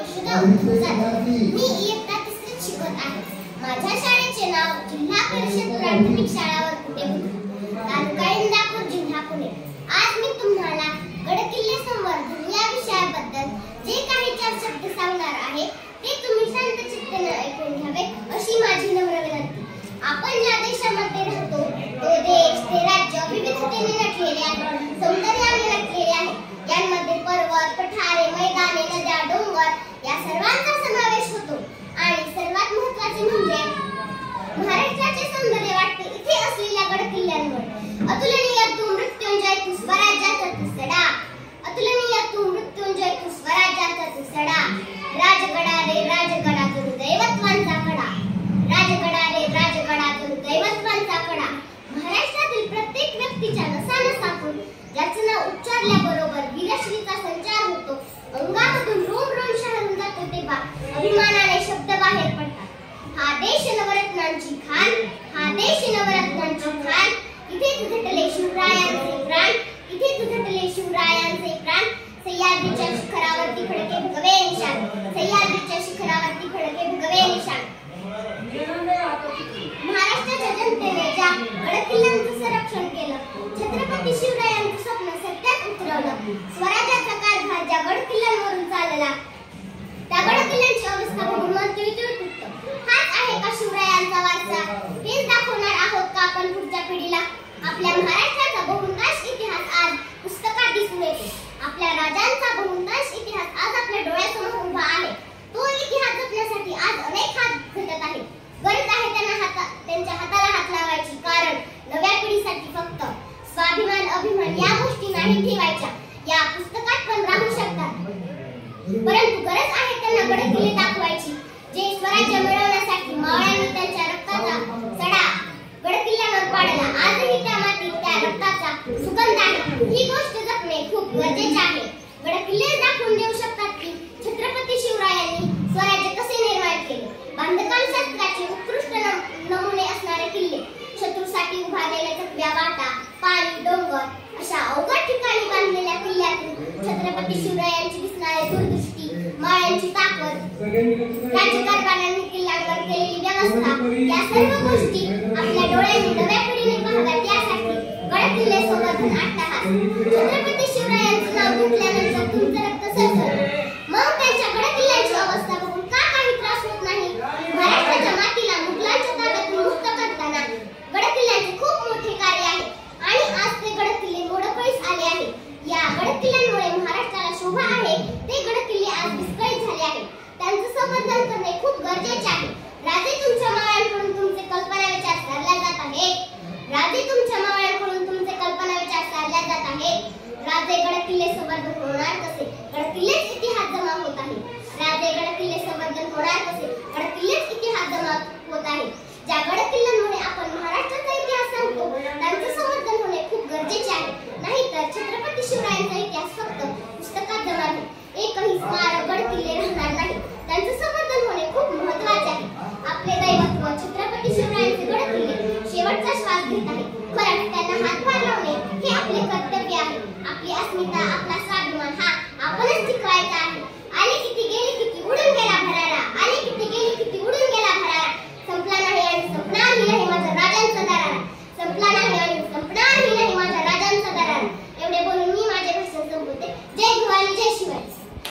मी इयत्ता 3रीत शिकत आहे. माझ्या शाळेचे नाव जिल्हा परिषद प्राथमिक शाळा वरकुटे तालुका इंदापूर जिल्हा पुणे. आज मी तुम्हाला गडकिल्ले संवर्धन या विषयाबद्दल जे काही 4 शब्द सांगणार आहे ते तुम्ही शांत चित्ताने ऐकून घ्यावे अशी माझी नम्र विनंती. आपण ज्या देशामध्ये राहतो तो देश ते राज्य विविधतेने नटलेले आहे, सौंदर्याने नटलेले आहे. यांमध्ये पर्वत, पठारे, मैदाने, नद्या, डोंगर या सर्वांचा समावेश होतो. आणि सर्वात महत्त्वाचे म्हणजे महाराष्ट्राचे सौंदर्य वाटते इथे असलेल्या गडकिल्ल्यांवर. अतुलनीय तू मृत्युंजय तू स्वराज्याचा तू सडा, अतुलनीय तू मृत्युंजय तू स्वराज्याचा तू सडा. राजगडा रे राजगडा तू दैवत्वांचा कडा, राजगडा रे राजगडा तू दैवत्वांचा कडा. महाराष्ट्रातील प्रत्येक व्यक्तीच्या नसानसातून ज्याचं नाव उच्चारल्याबरोबर वीरश्रीचा संचार होतो, अंगामधून रोम रोम शहरून जातो तेव्हा अभिमानाने शब्द बाहेर पडतात. हा देश नवरत्नांची खान, हा देश नवरत्नांची खान. इथेच झटले शिवरायांचे प्राण, इथेच झटले शिवरायांचे प्राण. सह्याद्रीच्या शिखरावरती खडके भगवे निशाण, सह्याद्रीच्या शिखरावरती खडके भगवे निशाण. महाराष्ट्राच्या जनतेने ज्या गडकिल्ल्यांचं संरक्षण केलं, छत्रपती शिवरायांचं स्वप्न सत्यात उतरवलं, स्वराज्याचा कारभार ज्या गडकिल्ल्यांवरून चालला त्या गडकिल्ल्यांची अवस्था बघून मन तिळतिळ तुटतं. हाच आहे का शिवरायांचा वारसा? हेच दाखवणार आहोत का आपण पुढच्या पिढीला? आपल्या महाराष्ट्राचा बहुतांश इतिहास आज पुस्तकात दिसून येतो. आपल्या राजांचा बहुतांश इतिहास आज आपल्या डोळ्यासमोर उभा आहे. तो इतिहास जपण्यासाठी आज अनेक हात झटत आहेत. गरज आहे त्यांच्या हाताला हात लावायची, कारण नव्या पिढीसाठी फक्त स्वाभिमान अभिमान या गोष्टी नाही ठेवायच्या. या पुस्तकात पण राहू शकतात, परंतु गरज आहे त्यांना गडकिल्ले दाखवायची जे स्वराज्य मिळवण्यासाठी मावळ्यांनी त्यांच्या रक्ताचा सडा गडकिल्ल्यांवर पाडला. आजही त्या मातीत त्या रक्ताचा सुगंध आहे. ही गोष्ट जपणे खूप गरजेचे आहे. गडकिल्ले दाखवून देऊ शकतात की छत्रपती शिवरायांनी स्वराज्य कसे निर्माण केले. बांधकाम शास्त्राचे उत्कृष्ट नमुने असणारे किल्ले, शत्रूसाठी उभारलेल्या चकव्या वाटा, पाणी, डोंगर अशा अवघड ठिकाणी बांधलेल्या किल्ल्यातून छत्रपती शिवरायांची दिसणारी दूरदृष्टी, माळ्यांची ताकद, राज्यकारभारांनी किल्ल्यांवर केलेली व्यवस्था या सर्व गोष्टी आपल्या डोळ्यांनी नव्या पिढीने पाहाव्यात. यासाठी गडकिल्ले संवर्धन 8 तास. छत्रपती शिवरायांचं नाव घेतल्यानंतर तुमचं रक्त सळसळतं. मग त्यांच्या गडकिल्ल्यांची अवस्था बघून का काही त्रास होत नाही? महाराष्ट्राच्या मातीला मुघलांच्या ताब्यातून मुक्त करताना गडकिल्ल्यांचे खूप मोठे कार्य आहे आणि आज ते गडकिल्ले मोडकळीस आले आहेत. या गडकिल्ल्यांमुळे महाराष्ट्राला शोभा आहे. ते गडकिल्ले आज विस्कळीत झाले आहेत. त्यांचं संवर्धन करणे खूप गरजेचे आहे. राजे तुमच्या मावळ्यांकडून तुमचे कल्पना विचार सारल्या जात आहेत. राजे तुमच्या मावळ्यांकडून तुमचे कल्पना विचार सारल्या जात आहेत. राजे गडकिल्ले संवर्धन होणार कसे? गडकिल्लेच इतिहास जमा होत आहे. राजे गडकिल्ले संवर्धन होणार कसे? गडकिल्लेच इतिहास जमा होत आहे. ज्या गडकिल्ल्यांमुळे आपण महाराष्ट्राचा इतिहास सांगतो त्यांचे संवर्धन होणे खूप गरजेचे आहे. नाहीतर छत्रपती शिवरायांचा इतिहास फक्त पुस्तकात जमा राहील. एकही स्मारक गडकिल्ले राहणार नाही. त्यांचे संवर्धन होणे खूप महत्त्वाचे आहे. आपले दैवत्व छत्रपती शिवरायांचे गडकिल्ले शेवटचा श्वास घेत आहेत. खरं त्यांना हातभार लावणे हे आपले कर्तव्य आहे. आपली अस्मिता, आपला स्वाभिमान हा आपणच टिकवायचा आहे. आले किती गेले किती उडून गेला भरारा, आले किती गेले किती उडून गेला भरारा. संपला नाही आणि संपणारही नाही माझा राजांचा दरारा, संपला नाही आणि संपणारही नाही माझा राजांचा दरारा. एवढे बोलून मी माझे भाषण संपवते. जय